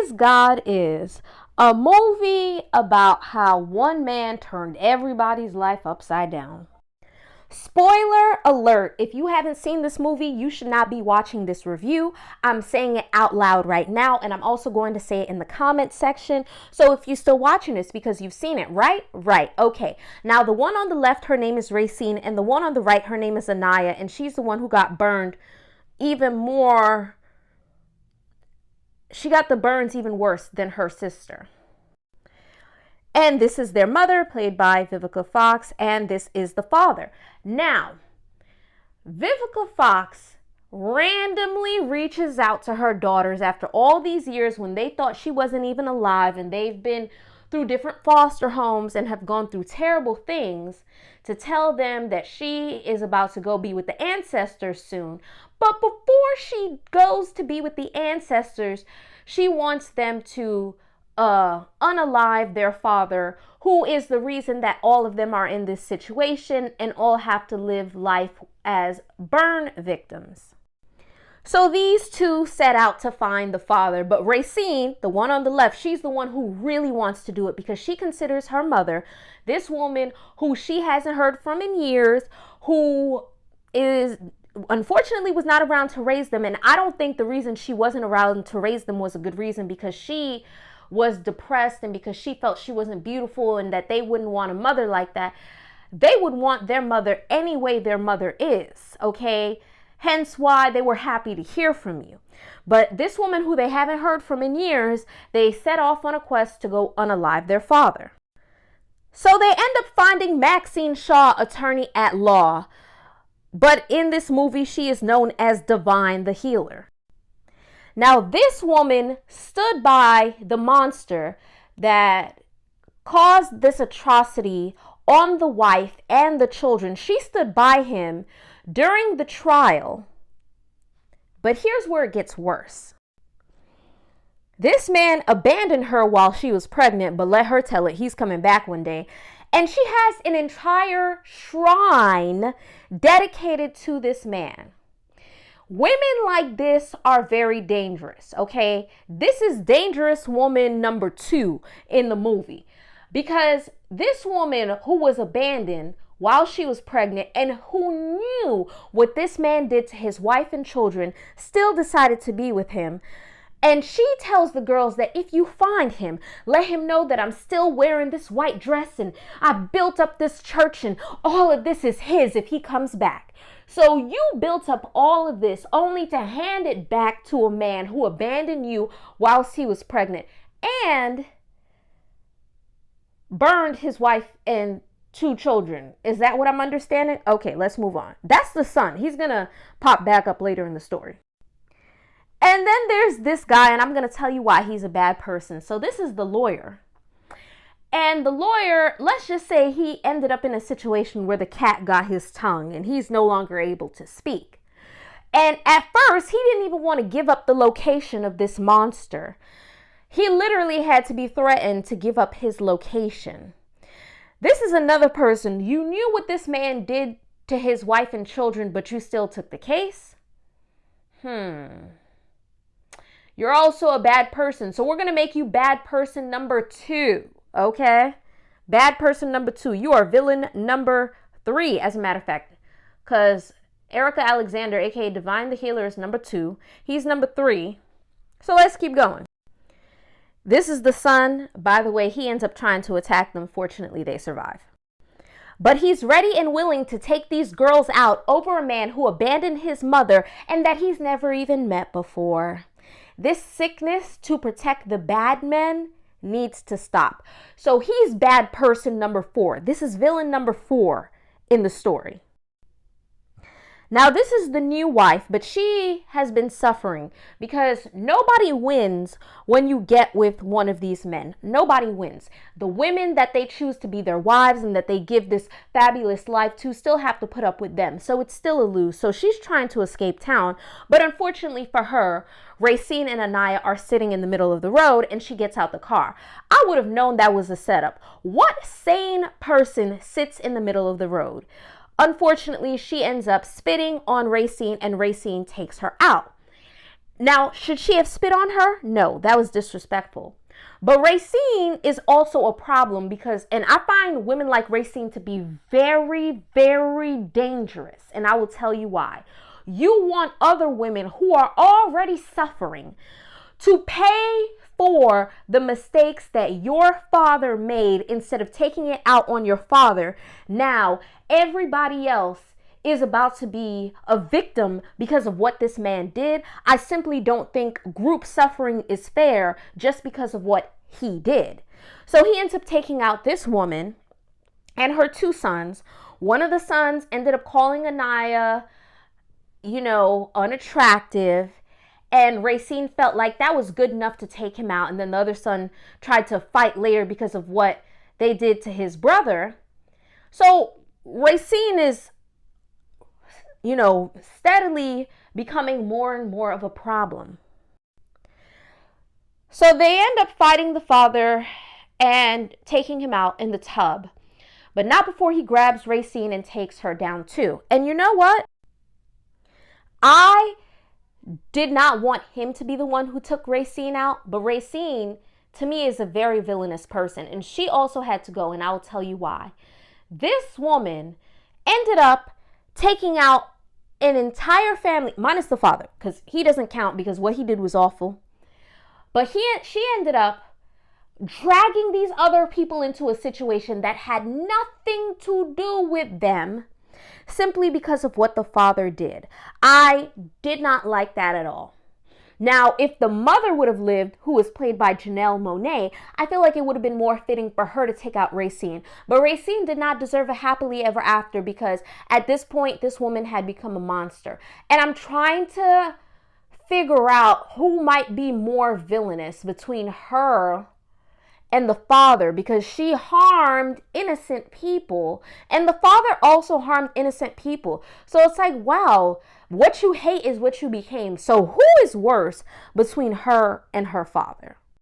Is God Is, a movie about how one man turned everybody's life upside down. Spoiler alert, if you haven't seen this movie, you should not be watching this review. I'm saying it out loud right now, and I'm also going to say it in the comment section. So if you're still watching this because you've seen it, right? Right, okay. Now the one on the left, her name is Racine, and the one on the right, her name is Anaya, and she's the one who got burned even more. She got the burns even worse than her sister. And this is their mother, played by Vivica Fox, and this is the father. Now, Vivica Fox randomly reaches out to her daughters after all these years when they thought she wasn't even alive, and they've been through different foster homes and have gone through terrible things, to tell them that she is about to go be with the ancestors soon. But before she goes to be with the ancestors, she wants them to unalive their father, who is the reason that all of them are in this situation and all have to live life as burn victims. So these two set out to find the father, but Racine, the one on the left, she's the one who really wants to do it because she considers her mother, this woman who she hasn't heard from in years, who is unfortunately was not around to raise them. And I don't think the reason she wasn't around to raise them was a good reason, because she was depressed and because she felt she wasn't beautiful and that they wouldn't want a mother like that. They would want their mother any way their mother is, okay? Hence why they were happy to hear from you. But this woman who they haven't heard from in years, they set off on a quest to go unalive their father. So they end up finding Maxine Shaw, attorney at law. But in this movie, she is known as Divine the Healer. Now, this woman stood by the monster that caused this atrocity on the wife and the children. She stood by him during the trial. But here's where it gets worse. This man abandoned her while she was pregnant, but let her tell it. He's coming back one day. And she has an entire shrine dedicated to this man. Women like this are very dangerous, okay? This is dangerous woman number 2 in the movie, because this woman who was abandoned while she was pregnant and who knew what this man did to his wife and children still decided to be with him. And she tells the girls that if you find him, let him know that I'm still wearing this white dress and I built up this church and all of this is his if he comes back. So you built up all of this only to hand it back to a man who abandoned you whilst he was pregnant and burned his wife and 2 children. Is that what I'm understanding? Okay, let's move on. That's the son. He's going to pop back up later in the story. And then there's this guy, and I'm going to tell you why he's a bad person. So this is the lawyer. And the lawyer, let's just say he ended up in a situation where the cat got his tongue and he's no longer able to speak. And at first, he didn't even want to give up the location of this monster. He literally had to be threatened to give up his location. This is another person. You knew what this man did to his wife and children, but you still took the case? You're also a bad person. So we're going to make you bad person number 2. Okay? Bad person number 2. You are villain number 3, as a matter of fact. Because Erica Alexander, aka Divine the Healer, is number 2. He's number 3. So let's keep going. This is the son. By the way, he ends up trying to attack them. Fortunately, they survive. But he's ready and willing to take these girls out over a man who abandoned his mother and that he's never even met before. This sickness to protect the bad men needs to stop. So he's bad person number 4. This is villain number 4 in the story. Now, this is the new wife, but she has been suffering because nobody wins when you get with one of these men. Nobody wins. The women that they choose to be their wives and that they give this fabulous life to still have to put up with them. So it's still a lose. So she's trying to escape town. But unfortunately for her, Racine and Anaya are sitting in the middle of the road and she gets out the car. I would have known that was a setup. What sane person sits in the middle of the road? Unfortunately, she ends up spitting on Racine and Racine takes her out. Now, should she have spit on her? No, that was disrespectful. But Racine is also a problem because, and I find women like Racine to be very, very dangerous. And I will tell you why. You want other women who are already suffering to pay for the mistakes that your father made instead of taking it out on your father. Now, everybody else is about to be a victim because of what this man did. I simply don't think group suffering is fair just because of what he did. So he ends up taking out this woman and her two sons. One of the sons ended up calling Anaya, unattractive. And Racine felt like that was good enough to take him out. And then the other son tried to fight later because of what they did to his brother. So Racine is, steadily becoming more and more of a problem. So they end up fighting the father and taking him out in the tub. But not before he grabs Racine and takes her down too. And you know what? I did not want him to be the one who took Racine out, but Racine, to me, is a very villainous person. And she also had to go, and I will tell you why. This woman ended up taking out an entire family, minus the father, because he doesn't count because what he did was awful. But she ended up dragging these other people into a situation that had nothing to do with them simply because of what the father did. I did not like that at all. Now, if the mother would have lived, who was played by Janelle Monáe, I feel like it would have been more fitting for her to take out Racine. But Racine did not deserve a happily ever after because at this point, this woman had become a monster. And I'm trying to figure out who might be more villainous between her and the father, because she harmed innocent people and the father also harmed innocent people. So it's like, wow, what you hate is what you became. So who is worse between her and her father?